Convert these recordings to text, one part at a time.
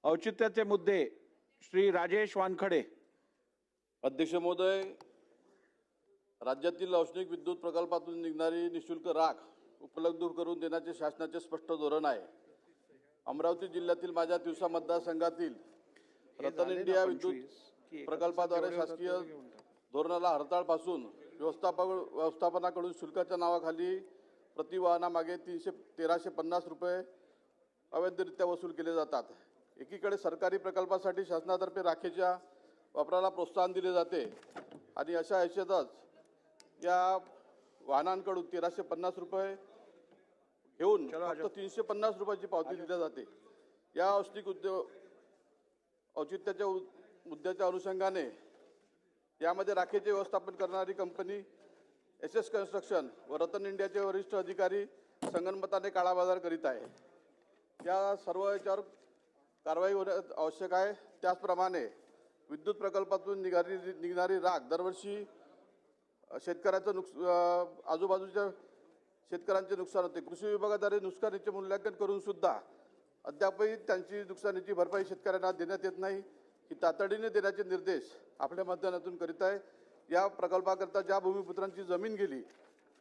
औचित्याचे मुद्दे श्री राजेश वानखडे. अध्यक्ष महोदय, राज्यातील औष्णिक विद्युत प्रकल्पातून निघणारी निशुल्क राख उपलब्ध करून देण्याचे शासनाचे स्पष्ट धोरण आहे. अमरावती जिल्ह्यातील माझ्या तिवसा मतदारसंघातील रतन इंडिया विद्युत प्रकल्पाद्वारे शासकीय धोरणाला हरताळपासून व्यवस्थापनाकडून शुल्काच्या नावाखाली प्रति वाहनामागे 1350 रुपये अवैधरित्या वसूल केले जातात. एकीकडे सरकारी प्रकल्पासाठी शासनातर्फे राखेच्या वापराला प्रोत्साहन दिले जाते आणि अशा हैसियतच या वाहनांकडून 1350 रुपये घेऊन फक्त 350 रुपयाची पावती दिली जाते. या औचित्याच्या मुद्द्याच्या अनुषंगाने यामध्ये राखेचे व्यवस्थापन करणारी कंपनी SS कन्स्ट्रक्शन व रतन इंडियाचे वरिष्ठ अधिकारी संगनमताने काळाबाजार करीत आहे. या सर्व याच्यावर कारवाई होणे आवश्यक आहे. त्याचप्रमाणे विद्युत प्रकल्पातून निघणारी राख दरवर्षी शेतकऱ्याचं आजूबाजूच्या शेतकऱ्यांचे नुकसान होते. कृषी विभागाद्वारे नुकसानीचे मूल्यांकन करून सुद्धा अद्यापही त्यांची नुकसानीची भरपाई शेतकऱ्यांना देण्यात येत नाही. ही तातडीने देण्याचे निर्देश आपल्या माध्यमातून करीत आहे. या प्रकल्पाकरता ज्या भूमिपुत्रांची जमीन गेली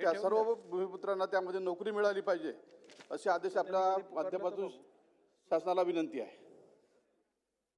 त्या सर्व भूमिपुत्रांना त्यामध्ये नोकरी मिळाली पाहिजे असे आदेश आपल्या माध्यमातून शासनाला विनंती आहे.